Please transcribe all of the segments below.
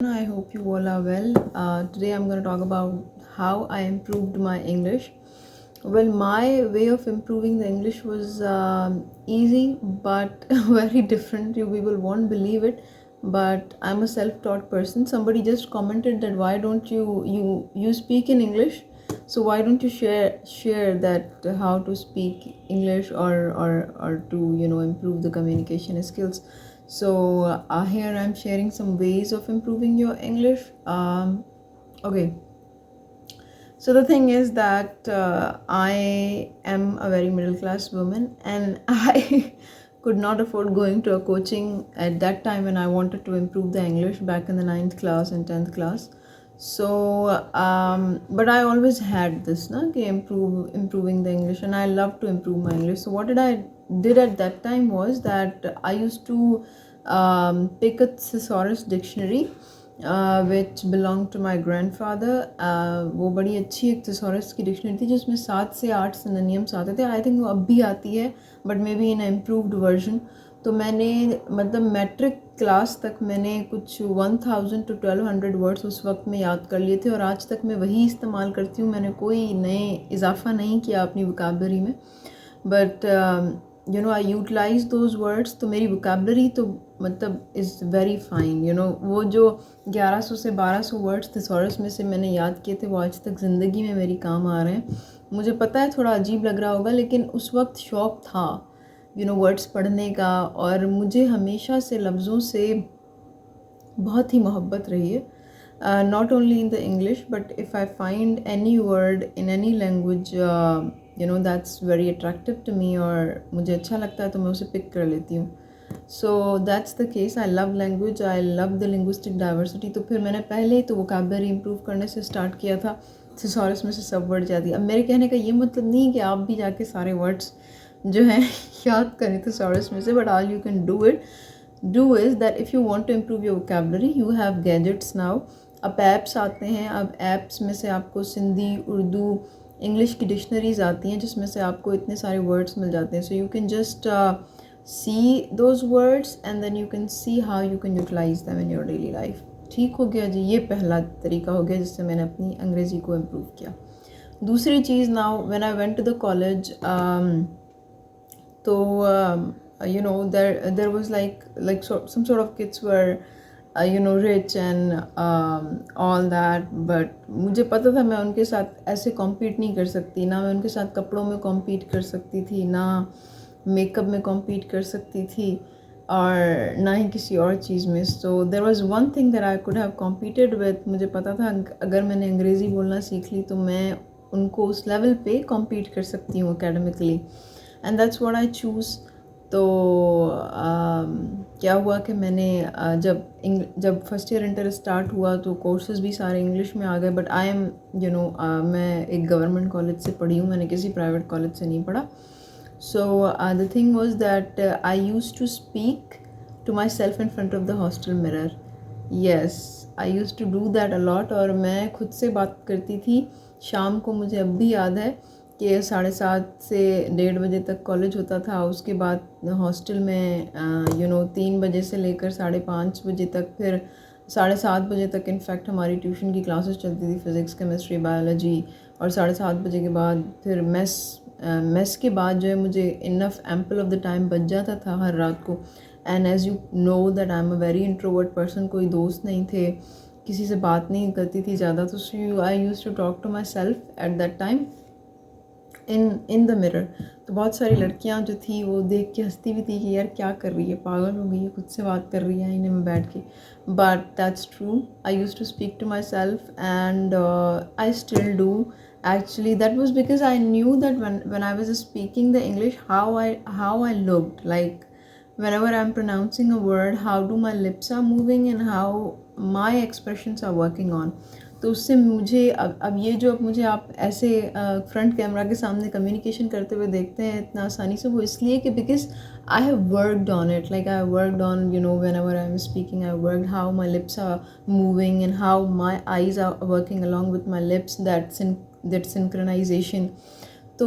I hope you all are well. Today I'm going to talk about how I improved my English. Well, my way of improving the English was easy but very different. You people won't believe it, but I'm a self-taught person. Somebody just commented that why don't you speak in English? So why don't you share that how to speak English or to improve the communication skills. So here I'm sharing some ways of improving your English. Okay. So the thing is that I am a very middle class woman, and I could not afford going to a coaching at that time when I wanted to improve the English back in the 9th class and 10th class. So but I always had this improving the English, and I love to improve my English. So what did at that time was that I used to pick a thesaurus dictionary which belonged to my grandfather. वो बड़ी अच्छी एक thesaurus की dictionary थी जिसमें 7 से 8 synonyms आते थे. आई थिंक वो अब भी आती है but may be in improved version. तो मैंने मतलब मैट्रिक क्लास तक मैंने कुछ 1000 to 1200 वर्ड्स उस वक्त में याद कर लिए थे और आज तक मैं वही इस्तेमाल करती हूँ. मैंने कोई नए इजाफा नहीं किया अपनी वोकैबलरी में. But I utilize those words. तो मेरी वोकैबलरी तो मतलब इज़ वेरी फाइन. वो जो 1100 से 1200 वर्ड्स थिसॉरस में से मैंने याद किए थे वो आज तक ज़िंदगी में मेरी काम आ रहे हैं. मुझे पता है थोड़ा अजीब लग रहा होगा, लेकिन उस वक्त शौक़ था वर्ड्स पढ़ने का, और मुझे हमेशा से लफ्ज़ों से बहुत ही मोहब्बत रही है. Not only in the English but if I find any word in any language that's very attractive to me और मुझे अच्छा लगता है तो मैं उसे पिक कर लेती हूँ. So that's the case. I love language, I love the linguistic diversity. तो फिर मैंने पहले तो वोकैबलरी इम्प्रूव करने से स्टार्ट किया था. थिसॉरस में से सब वर्ड याद. अब मेरे कहने का ये मतलब नहीं है कि आप भी जाके सारे वर्ड्स जो हैं याद करें थिसॉरस में से, but all you can do is that if you want to improve your vocabulary you have gadgets now. अब ऐप्स आते हैं. अब ऐप्स में से आपको सिंधी, उर्दू, इंग्लिश की डिक्शनरीज आती हैं जिसमें से आपको इतने सारे वर्ड्स मिल जाते हैं. So you can just see those words and then you can see how you can utilize them in your daily life. ठीक हो गया जी. ये पहला तरीका हो गया जिससे मैंने अपनी अंग्रेज़ी को इम्प्रूव किया. दूसरी चीज़, now when I went to the college तो there was like some sort of kids were rich and all that, but मुझे पता था मैं उनके साथ ऐसे compete नहीं कर सकती. ना मैं उनके साथ कपड़ों में compete कर सकती थी, ना मेकअप में कॉम्पीट कर सकती थी, और ना ही किसी और चीज़ में. So there was one thing that I could have competed with. मुझे पता था अगर मैंने अंग्रेज़ी बोलना सीख ली तो मैं उनको उस लेवल पे कॉम्पीट कर सकती हूँ academically, and that's what I choose. तो क्या हुआ कि मैंने जब फर्स्ट ईयर इंटर स्टार्ट हुआ तो कोर्सेज़ भी सारे इंग्लिश में आ गए. बट आई एम मैं एक गवर्नमेंट कॉलेज से पढ़ी हूँ, मैंने किसी प्राइवेट कॉलेज से नहीं पढ़ा. So the thing was that I used to speak to myself in front of the hostel mirror. Yes, I used to do that a lot. और मैं खुद से बात करती थी शाम को. मुझे अब भी याद है कि 7:30 से 1:30 बजे तक कॉलेज होता था. उसके बाद हॉस्टल में 3 बजे से लेकर 5:30 बजे तक, फिर 7:30 बजे तक इनफैक्ट हमारी ट्यूशन की क्लासेस चलती थी, फिज़िक्स, केमिस्ट्री, बायोलॉजी. और 7:30 बजे के बाद फिर मेस के बाद जो है मुझे enough ample of the time बच जाता था हर रात को. And as you know that I am a very introvert person. कोई दोस्त नहीं थे, किसी से बात नहीं करती थी ज़्यादा. तो I use to talk to myself at that time in the mirror. तो बहुत सारी लड़कियां जो थी वो देख के हंसती भी थी कि यार क्या कर रही है, पागल हो गई है, खुद से बात कर रही है आईने में बैठ के. But that's true. I use to speak to myself and I still do. Actually, that was because I knew that when I was speaking the English, how I looked. Like whenever I'm pronouncing a word, how do my lips are moving and how my expressions are working on. तो उससे मुझे अब ये जो अब मुझे आप ऐसे फ्रंट कैमरा के सामने कम्युनिकेशन करते हुए देखते हैं इतना आसानी से, वो इसलिए कि because I have worked on it. Like I have worked on whenever I am speaking, I have worked how my lips are moving and how my eyes are working along with my lips. that synchronization. तो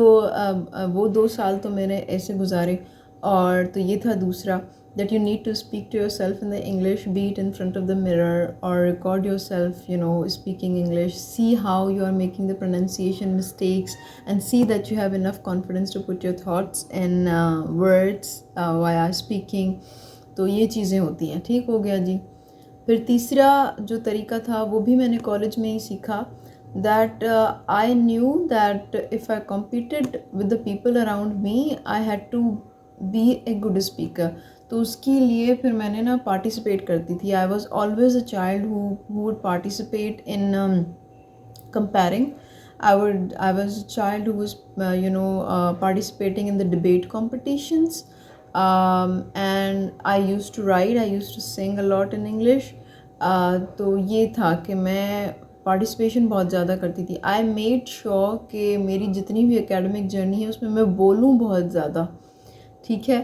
वो 2 साल तो मैंने ऐसे गुजारे. और तो ये था दूसरा. that you need to speak to yourself in the English, be it in front of the mirror or record yourself, speaking English. See how you are making the pronunciation mistakes, and see that you have enough confidence to put your thoughts in words while speaking. तो ये चीज़ें होती हैं. ठीक हो गया जी. फिर तीसरा जो तरीका था वो भी मैंने कॉलेज में ही सीखा, that I knew that if I competed with the people around me, I had to be a good speaker. तो उसके लिए फिर मैंने ना पार्टिसिपेट करती थी. I was always a child who would participate in comparing. I was a child who was participating in the debate competitions, and I used to write, I used to sing a lot in English. तो ये था कि मैं participation बहुत ज़्यादा करती थी. I made sure कि मेरी जितनी भी एकेडमिक जर्नी है उसमें मैं बोलूँ बहुत ज़्यादा. ठीक है.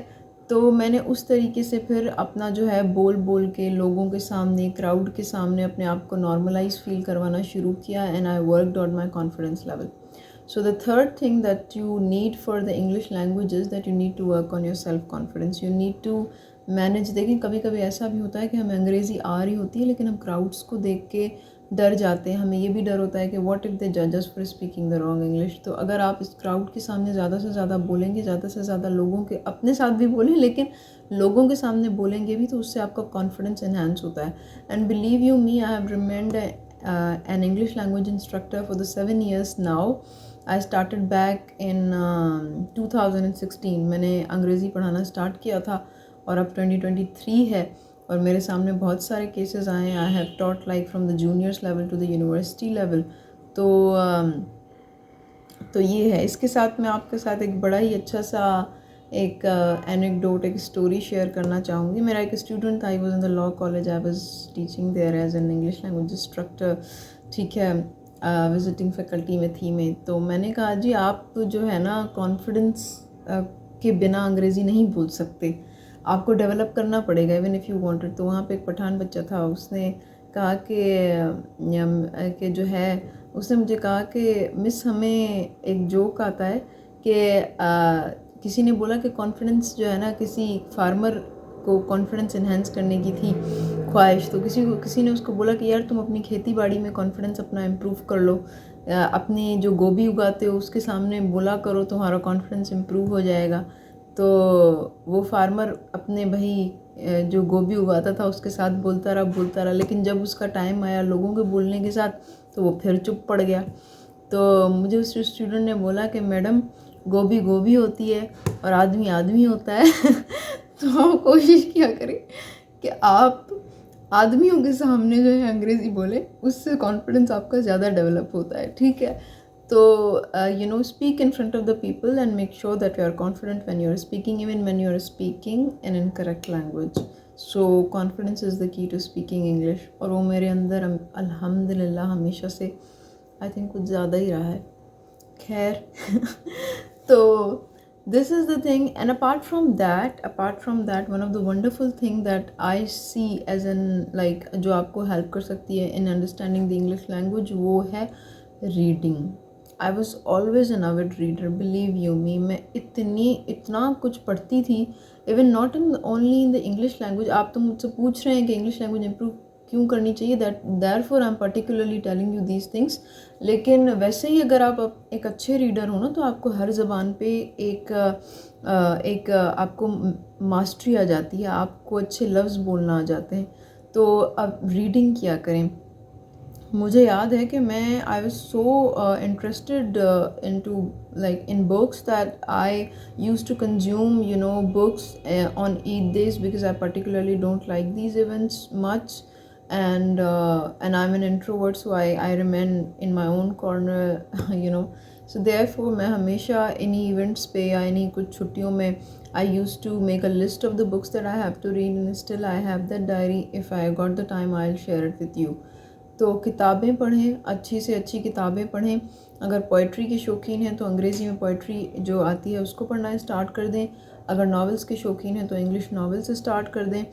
तो मैंने उस तरीके से फिर अपना जो है बोल बोल के लोगों के सामने, क्राउड के सामने अपने आप को नॉर्मलाइज फील करवाना शुरू किया. And I worked on my confidence level. So the third thing that you need for the English language is that you need to work on your self confidence. You need to manage. देखें कभी कभी ऐसा भी होता है कि हमें अंग्रेज़ी आ रही होती है लेकिन हम क्राउड्स को देख के डर जाते हैं. हमें ये भी डर होता है कि व्हाट इफ़ दे जज us for speaking the wrong English. तो अगर आप इस क्राउड के सामने ज़्यादा से ज़्यादा बोलेंगे, ज़्यादा से ज़्यादा लोगों के, अपने साथ भी बोलें लेकिन लोगों के सामने बोलेंगे भी, तो उससे आपका कॉन्फिडेंस एनहांस होता है. And believe you me, I have remained N English language instructor for the 7 years now. I started back in 2016. मैंने अंग्रेज़ी पढ़ाना स्टार्ट किया था और अब 2023 है और मेरे सामने बहुत सारे केसेस आए हैं. I have taught like from the juniors level to the university level. तो ये है. इसके साथ मैं आपके साथ एक बड़ा ही अच्छा सा एक एनेक्डोट, एक स्टोरी शेयर करना चाहूँगी. मेरा एक स्टूडेंट था, I was in the law college, I was teaching there as an English language instructor. ठीक है. विजिटिंग फैकल्टी में थी मैं. तो मैंने कहा जी आप जो है ना कॉन्फिडेंस के बिना अंग्रेज़ी नहीं बोल सकते, आपको डेवलप करना पड़ेगा इवन इफ़ यू वांटेड. तो वहाँ पे एक पठान बच्चा था, उसने कहा कि जो है, उसने मुझे कहा कि मिस हमें एक जोक आता है कि किसी ने बोला कि कॉन्फिडेंस जो है ना, किसी फार्मर को कॉन्फिडेंस इन्हेंस करने की थी ख्वाहिश. तो किसी ने उसको बोला कि यार तुम अपनी खेती बाड़ी में कॉन्फिडेंस अपना इम्प्रूव कर लो, अपनी जो गोभी उगाते हो उसके सामने बोला करो, तुम्हारा कॉन्फिडेंस इम्प्रूव हो जाएगा. तो वो फार्मर अपने भाई जो गोभी उगाता था उसके साथ बोलता रहा, लेकिन जब उसका टाइम आया लोगों के बोलने के साथ तो वो फिर चुप पड़ गया. तो मुझे उस स्टूडेंट ने बोला कि मैडम गोभी गोभी होती है और आदमी आदमी होता है. तो आप कोशिश किया करें कि आप आदमियों के सामने जो है अंग्रेज़ी बोले, उससे कॉन्फिडेंस आपका ज़्यादा डेवलप होता है. ठीक है. तो speak in front of the people and make sure that you are confident when you are speaking, even when you are speaking an incorrect language. So confidence is the key to speaking English. और वो मेरे अंदर अल्हम्दुलिल्लाह हमेशा से I think कुछ ज़्यादा ही रहा है. खैर. तो this is the thing. And apart from that, one of the wonderful thing that I see as in like जो आपको help कर सकती है in understanding the English language, वो है reading. I was always an avid reader, believe you me. मैं इतना कुछ पढ़ती थी, even not only in the English language. आप तो मुझसे पूछ रहे हैं कि English language improve क्यों करनी चाहिए, therefore I'm particularly telling you these things. लेकिन वैसे ही अगर आप एक अच्छे रीडर हो ना, तो आपको हर ज़बान पे एक आपको मास्टरी आ जाती है, आपको अच्छे लफ्ज़ बोलना आ जाते हैं. तो अब रीडिंग किया करें. मुझे याद है कि मैं I was so interested into like in books that I used to consume books on Eid days, because I particularly don't like these events much, and I'm an introvert, so I remain in my own corner. So therefore मैं हमेशा इन्हीं events पे या इन्हीं कुछ छुट्टियों में I used to make a list of the books that I have to read, and still I have that diary. If I got the time I'll share it with you. तो किताबें पढ़ें, अच्छी से अच्छी किताबें पढ़ें. अगर पोइट्री के शौकीन हैं तो अंग्रेज़ी में पोइट्री जो आती है उसको पढ़ना स्टार्ट कर दें. अगर नॉवेल्स के शौकीन हैं तो इंग्लिश नॉवेल से स्टार्ट कर दें.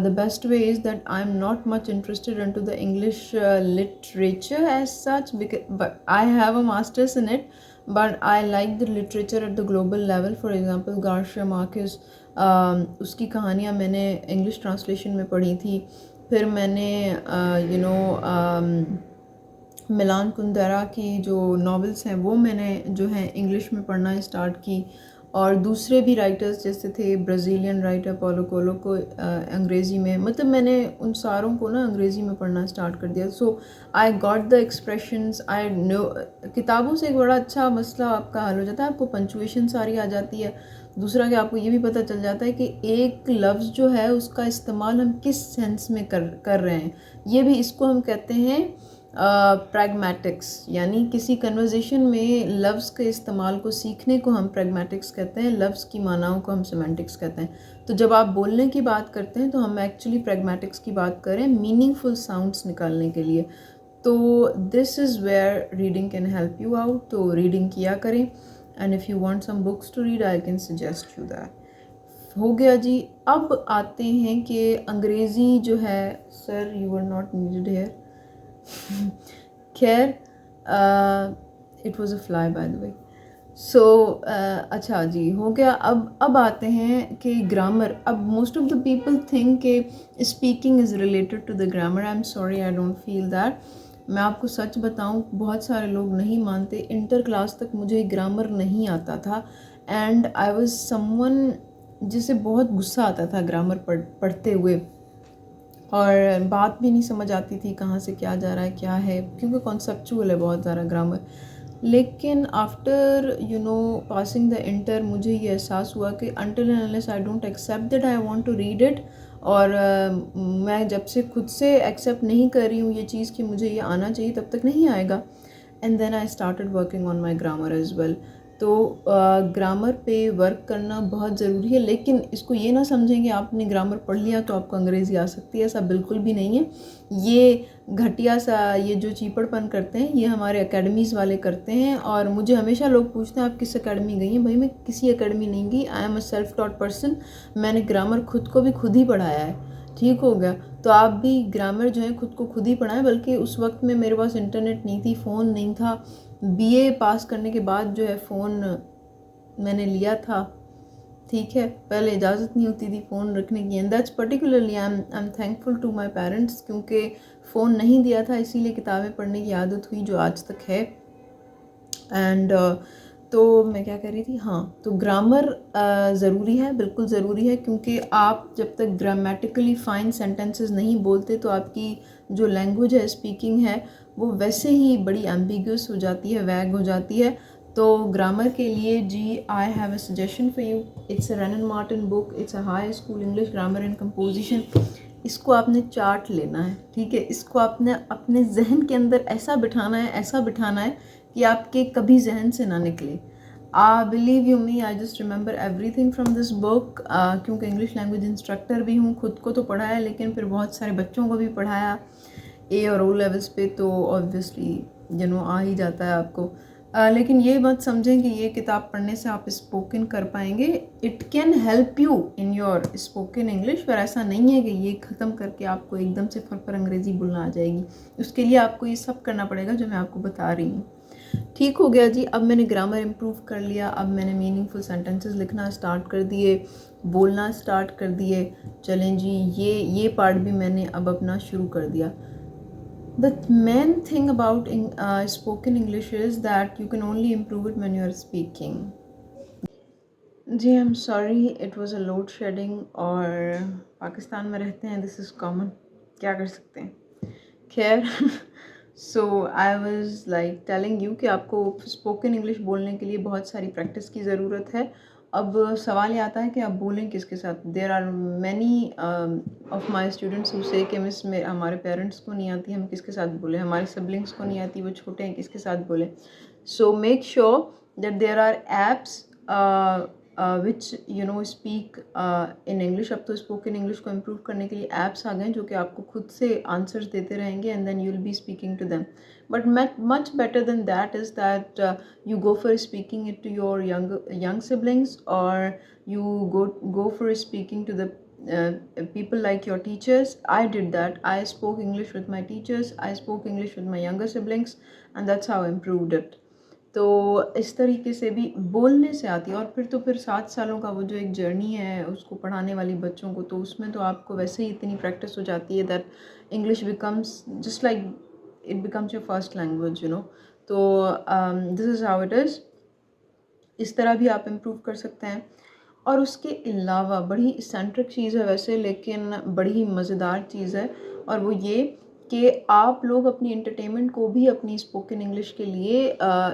The best way is that I am not much interested in to the English literature as such, but I have a masters in it, but I like the literature at the global level. For example, Garcia Marquez, उसकी कहानियाँ मैंने English translation में पढ़ी थी। फिर मैंने मिलान कुंदेरा की जो नॉवेल्स हैं वो मैंने जो है इंग्लिश में पढ़ना स्टार्ट की। और दूसरे भी राइटर्स जैसे थे ब्राज़ीलियन राइटर पोलो कोलो को अंग्रेज़ी में, मतलब मैंने उन सारों को ना अंग्रेज़ी में पढ़ना स्टार्ट कर दिया। So I got the expressions, I know. किताबों से एक बड़ा अच्छा मसला आपका हल हो जाता है, आपको पंचुएशन सारी आ जाती है। दूसरा कि आपको ये भी पता चल जाता है कि एक लफ्ज़ जो है उसका इस्तेमाल हम किस सेंस में कर रहे हैं। ये भी, इसको हम कहते हैं प्रैग्मेटिक्स, यानी किसी कन्वर्जेशन में लफ्ज़ के इस्तेमाल को सीखने को हम प्रैग्मेटिक्स कहते हैं, लफ्ज़ की मानाओं को हम सेमेंटिक्स कहते हैं। तो जब आप बोलने की बात करते हैं तो हम एक्चुअली प्रैग्मेटिक्स की बात करें मीनिंगफुल साउंड्स निकालने के लिए। तो this is where reading can help you out. तो रीडिंग किया करें, and if you want some books to read I can suggest you that. हो गया जी। अब आते हैं कि अंग्रेज़ी जो है, sir you are not needed here. खैर, it was a fly by the way. So अच्छा जी, हो गया। अब आते हैं कि ग्रामर। अब most of the people think कि speaking is related to the grammar. I am sorry, I don't feel that. मैं आपको सच बताऊं, बहुत सारे लोग नहीं मानते, इंटर क्लास तक मुझे ग्रामर नहीं आता था। एंड आई वॉज समवन जिसे बहुत गुस्सा आता था ग्रामर पढ़ते हुए, और बात भी नहीं समझ आती थी कहाँ से क्या जा रहा है क्या है, क्योंकि कॉन्सेप्चुअल है बहुत ज़्यादा ग्रामर। लेकिन आफ्टर पासिंग द इंटर मुझे ये एहसास हुआ कि until and unless I don't accept that I want to read it, और मैं जब से खुद से एक्सेप्ट नहीं कर रही हूँ ये चीज़ कि मुझे ये आना चाहिए, तब तक नहीं आएगा। And then I started working on my grammar as well. तो ग्रामर पे वर्क करना बहुत ज़रूरी है, लेकिन इसको ये ना समझें कि आपने ग्रामर पढ़ लिया तो आपको अंग्रेज़ी आ सकती है, ऐसा बिल्कुल भी नहीं है। ये घटिया सा, ये जो चीपड़पन करते हैं ये हमारे एकेडमीज़ वाले करते हैं। और मुझे हमेशा लोग पूछते हैं आप किस एकेडमी गई हैं। भाई मैं किसी एकेडमी नहीं गई, I am a self taught person. मैंने ग्रामर खुद को भी खुद ही पढ़ाया है, ठीक हो गया। तो आप भी ग्रामर जो है खुद को खुद ही पढ़ाएं। बल्कि उस वक्त में मेरे पास इंटरनेट नहीं थी, फ़ोन नहीं था। बीए पास करने के बाद जो है फ़ोन मैंने लिया था, ठीक है। पहले इजाज़त नहीं होती थी फ़ोन रखने की। And that's particularly I am thankful to my parents, क्योंकि फ़ोन नहीं दिया था, इसीलिए किताबें पढ़ने की आदत हुई जो आज तक है। एंड तो मैं क्या कह रही थी, हाँ, तो ग्रामर ज़रूरी है, बिल्कुल ज़रूरी है, क्योंकि आप जब तक ग्रामेटिकली फ़ाइन सेंटेंसेस नहीं बोलते तो आपकी जो लैंग्वेज है, स्पीकिंग है, वो वैसे ही बड़ी एम्बिगुअस हो जाती है, वैग हो जाती है। तो ग्रामर के लिए जी I have a suggestion for you. It's a Wren and Martin book, it's a high school English grammar and composition. इसको आपने चार्ट लेना है, ठीक है। इसको आपने अपने जहन के अंदर ऐसा बिठाना है, ऐसा बिठाना है कि आपके कभी जहन से ना निकले। Believe you me, I just remember everything from this book, क्योंकि इंग्लिश लैंग्वेज इंस्ट्रक्टर भी हूँ, खुद को तो पढ़ाया लेकिन फिर बहुत सारे बच्चों को भी पढ़ाया ए और ओ लेवल्स पे, तो ऑब्वियसली आ ही जाता है आपको। लेकिन ये मत समझें कि ये किताब पढ़ने से आप स्पोकन कर पाएंगे। It can help you in your spoken English, पर ऐसा नहीं है कि ये ख़त्म करके आपको एकदम से फर अंग्रेज़ी बोलना आ जाएगी। उसके लिए आपको ये सब करना पड़ेगा जो मैं आपको बता रही हूँ, ठीक हो गया जी। अब मैंने ग्रामर इम्प्रूव कर लिया, अब मैंने मीनिंगफुल सेंटेंसेस लिखना स्टार्ट कर दिए, बोलना स्टार्ट कर दिए। चलें जी, ये पार्ट भी मैंने अब अपना शुरू कर दिया। The main thing about spoken English is that you can only improve it when you are speaking. जी I am sorry, it was a load shedding, और पाकिस्तान में रहते हैं, दिस इज़ कॉमन, क्या कर सकते हैं। खैर, so I was like telling you कि आपको स्पोकन इंग्लिश बोलने के लिए बहुत सारी प्रैक्टिस की ज़रूरत है। अब सवाल ये आता है कि आप बोलें किसके साथ। There are many of my students who say कि मिस में हमारे पेरेंट्स को नहीं आती, हम किसके साथ बोलें, हमारे सिबलिंग्स को नहीं आती, वो छोटे हैं, किसके साथ बोलें। So make sure that there are apps which speak in English. अब तो स्पोकन इंग्लिश को इम्प्रूव करने के लिए ऐप्स आ गए जो कि आपको खुद से आंसर्स देते रहेंगे, and then you will be speaking to them. But much better than that is that you go for speaking it to your young siblings, or you go for speaking to the people like your teachers. I did that. I spoke English with my teachers, I spoke English with my younger siblings, and that's how I improved it. तो इस तरीके से भी बोलने से आती है। और फिर तो फिर 7 सालों का वो जो एक जर्नी है उसको पढ़ाने वाली बच्चों को, तो उसमें तो आपको वैसे ही इतनी प्रैक्टिस हो जाती है that English becomes just like it becomes your first language, you know. तो this is how it is. इस तरह भी आप इम्प्रूव कर सकते हैं। और उसके अलावा बड़ी इसेंट्रिक चीज़ है वैसे, लेकिन बड़ी ही मज़ेदार चीज़ है, और वो ये कि आप लोग अपनी एंटरटेनमेंट को भी अपनी स्पोकन इंग्लिश के लिए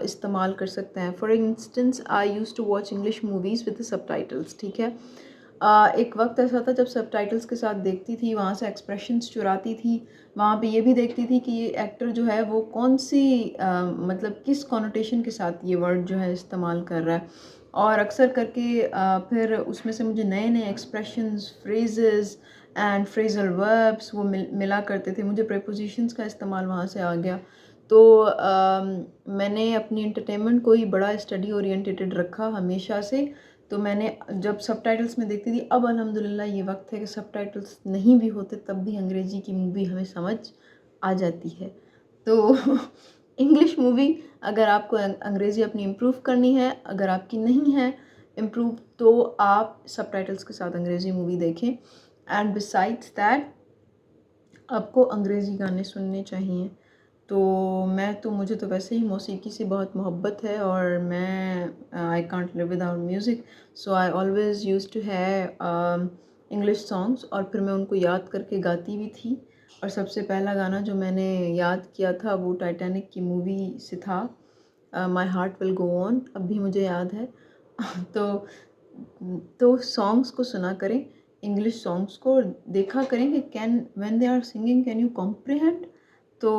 इस्तेमाल कर सकते हैं। For instance I use to watch English movies with subtitles, ठीक है। एक वक्त ऐसा था जब सबटाइटल्स के साथ देखती थी, वहाँ से एक्सप्रेशंस चुराती थी, वहाँ पे ये भी देखती थी कि ये एक्टर जो है वो कौन सी मतलब किस कॉनोटेशन के साथ ये वर्ड जो है इस्तेमाल कर रहा है। और अक्सर करके फिर उसमें से मुझे नए नए expressions, phrases and phrasal verbs वो मिला करते थे। मुझे प्रेपोजिशंस का इस्तेमाल वहाँ से आ गया। तो मैंने अपनी एंटरटेनमेंट को ही बड़ा स्टडी ओरिएंटेटेड रखा हमेशा से। तो मैंने जब सबटाइटल्स में देखती थी, अब अल्हम्दुलिल्लाह ये वक्त है कि सबटाइटल्स नहीं भी होते तब भी अंग्रेज़ी की मूवी हमें समझ आ जाती है। तो इंग्लिश मूवी, अगर आपको अंग्रेज़ी अपनी इम्प्रूव करनी है, अगर आपकी नहीं है इम्प्रूव, तो आप सबटाइटल्स के साथ अंग्रेज़ी मूवी देखें। एंड बिसाइड्स दैट आपको अंग्रेज़ी गाने सुनने चाहिए। तो मुझे तो वैसे ही मौसीकी से बहुत मोहब्बत है, और मैं I can't live without music, so I always use to have English songs, और फिर मैं उनको याद करके गाती भी थी। और सबसे पहला गाना जो मैंने याद किया था वो टाइटैनिक की मूवी से था, my heart will go on, अब भी मुझे याद है। तो सॉन्ग्स को सुना करें, इंग्लिश सॉन्ग्स को देखा करें कि can when they are singing can you comprehend. तो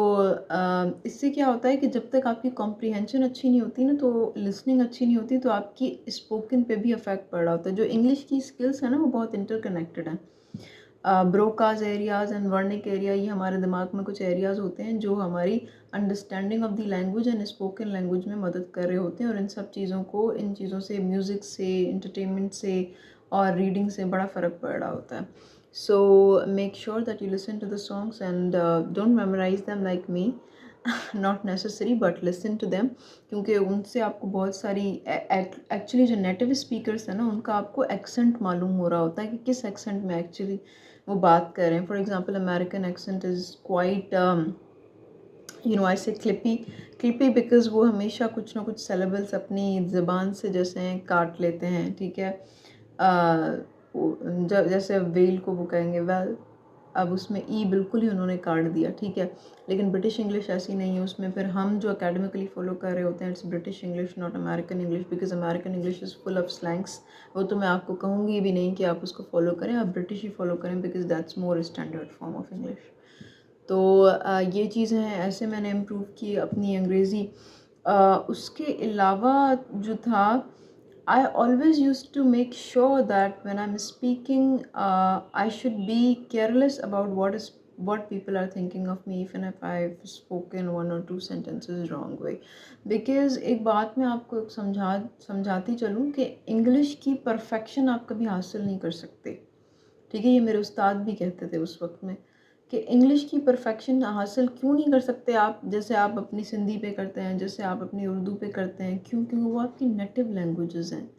इससे क्या होता है कि जब तक आपकी कॉम्प्रिहेंशन अच्छी नहीं होती ना, तो लिसनिंग अच्छी नहीं होती, तो आपकी स्पोकन पे भी अफेक्ट पड़ रहा होता है। जो इंग्लिश की स्किल्स है ना वो बहुत इंटरकनेक्टेड हैं। Broca's areas and Wernicke area, ये हमारे दिमाग में कुछ एरियाज़ होते हैं जो हमारी understanding of the language and spoken language में मदद कर रहे होते हैं। और इन सब चीज़ों को, इन चीज़ों से, म्यूज़िक से, एंटरटेनमेंट से और रीडिंग से बड़ा फ़र्क पड़ रहा होता है। So make sure that you listen to the songs and don't memorise them like me, not necessary but listen to them, क्योंकि उनसे आपको बहुत सारी एक्चुअली जो नेटिव स्पीकर्स हैं ना उनका आपको एक्सेंट मालूम हो रहा होता है कि किस एक्सेंट में एक्चुअली वो बात कर रहे हैं। For example American accent is quite you know I say clippy because वो हमेशा कुछ ना कुछ सेलेबल्स अपनी ज़बान से जैसे काट लेते हैं, ठीक है। जब जैसे वेल को वो कहेंगे वेल, अब उसमें ई बिल्कुल ही उन्होंने काट दिया, ठीक है। लेकिन ब्रिटिश इंग्लिश ऐसी नहीं है, उसमें फिर हम जो एकेडमिकली फॉलो कर रहे होते हैं it's British English not American English, because American English is full of slangs. वो तो मैं आपको कहूँगी भी नहीं कि आप उसको फॉलो करें, आप ब्रिटिश ही फॉलो करें, because that's more standard form of English. तो ये चीज़ें हैं, ऐसे मैंने इम्प्रूव की अपनी अंग्रेज़ी। उसके अलावा जो था, I always used to make sure that when I'm speaking, I should be careless about what people are thinking of me, even if I've spoken one or two sentences wrong way. Because एक बात मैं आपको समझाती चलूँ कि English की perfection आप कभी हासिल नहीं कर सकते, ठीक है। ये मेरे उस्ताद भी कहते थे उस वक्त में कि इंग्लिश की परफेक्शन हासिल क्यों नहीं कर सकते आप, जैसे आप अपनी सिंधी पे करते हैं, जैसे आप अपनी उर्दू पे करते हैं। क्यों? क्योंकि वो आपकी नेटिव लैंग्वेजेस हैं।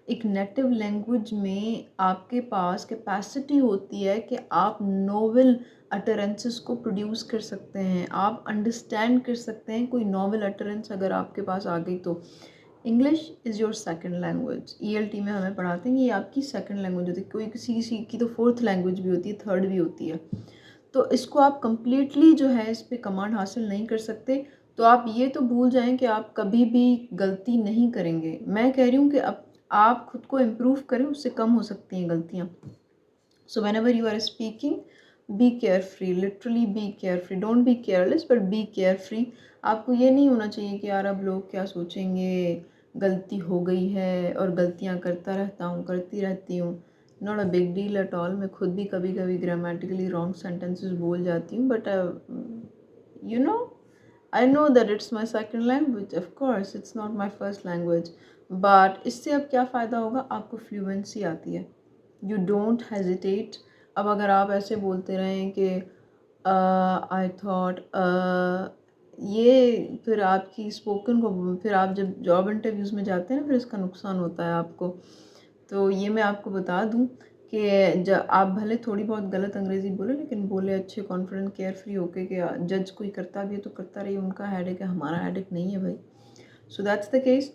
एक नेटिव लैंग्वेज में आपके पास कैपेसिटी होती है कि आप नोवेल अटरेंसेस को प्रोड्यूस कर सकते हैं, आप अंडरस्टैंड कर सकते हैं कोई नोवेल अटरेंस अगर आपके पास आ गई तो। English is your second language. ELT में हमें पढ़ाते हैं कि ये आपकी सेकंड लैंग्वेज होती है, कोई किसी किसी की तो फोर्थ लैंग्वेज भी होती है, थर्ड भी होती है। तो इसको आप कम्प्लीटली जो है इस पर कमांड हासिल नहीं कर सकते। तो आप ये तो भूल जाएं कि आप कभी भी गलती नहीं करेंगे। मैं कह रही हूँ कि अब आप खुद को इम्प्रूव करें, उससे कम हो सकती हैं गलतियाँ। So whenever you are speaking, be carefree, literally be carefree, don't be careless but be carefree. आपको ये नहीं होना चाहिए कि यार अब लोग क्या सोचेंगे, गलती हो गई है और गलतियाँ करती रहती हूँ। Not a big deal at all. मैं खुद भी कभी कभी ग्रामेटिकली रॉन्ग सेंटेंसेस बोल जाती हूँ, but you know I know that it's my second language, of course it's not my first language. But इससे अब क्या फ़ायदा होगा, आपको फ्लुएंसी आती है, यू डोंट हेजिटेट। अब अगर आप ऐसे बोलते रहें कि आई थॉट, ये फिर आपकी स्पोकन को, फिर आप जब जॉब इंटरव्यूज़ में जाते हैं ना, फिर इसका नुकसान होता है आपको। तो ये मैं आपको बता दूं कि जब आप भले थोड़ी बहुत गलत अंग्रेज़ी बोले, लेकिन बोले अच्छे कॉन्फिडेंट केयर फ्री होके कि जज कोई करता भी है तो करता रहिए, उनका हेडेक है, हमारा हेडेक नहीं है भाई। So that's the case,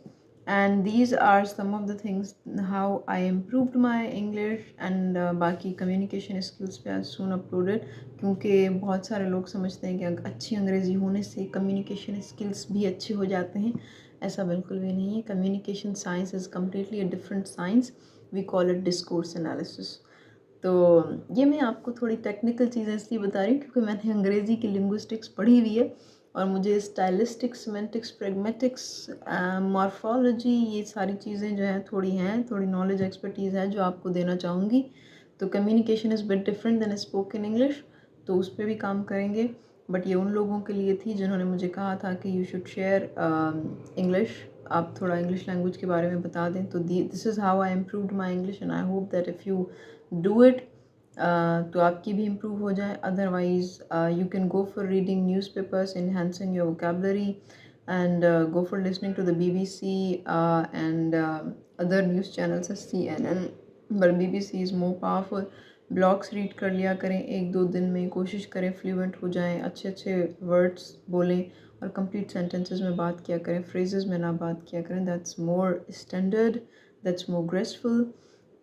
and these are some of the things how I improved my English, and बाकी communication skills पे as soon uploaded, क्योंकि बहुत सारे लोग समझते हैं कि अच्छी अंग्रेज़ी होने से communication skills भी अच्छे हो जाते हैं। ऐसा बिल्कुल भी नहीं है। Communication science is completely a different science. We call it discourse analysis. तो ये मैं आपको थोड़ी टेक्निकल चीज़ें इसलिए बता रही हूँ क्योंकि मैंने अंग्रेज़ी की लिंग्विस्टिक्स पढ़ी हुई है, और मुझे स्टाइलिस्टिक्स, सिमेंटिक्स, प्रैग्मेटिक्स, मॉर्फोलॉजी, ये सारी चीज़ें जो हैं थोड़ी नॉलेज एक्सपर्टीज़ है जो आपको देना चाहूँगी। तो communication is bit different than spoken English, तो उस पर भी काम करेंगे। बट ये उन लोगों के लिए थी जिन्होंने मुझे कहा था कि यू शुड शेयर इंग्लिश, आप थोड़ा इंग्लिश लैंग्वेज के बारे में बता दें। तो this is how I improved my English, and I hope that if you do it तो आपकी भी इम्प्रूव हो जाए। Otherwise you can go for reading news papers, enhancing your vocabulary, and go for listening to the BBC and other news channels as CNN, but BBC is more powerful. Blogs read कर लिया करें, 1-2 दिन में कोशिश करें fluent हो जाएं, अच्छे अच्छे वर्ड्स बोलें और कंप्लीट सेंटेंसेस में बात किया करें, फ्रेजेस में ना बात किया करें। That's more standard, that's more graceful,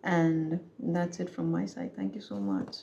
and that's it from my side. Thank you so much.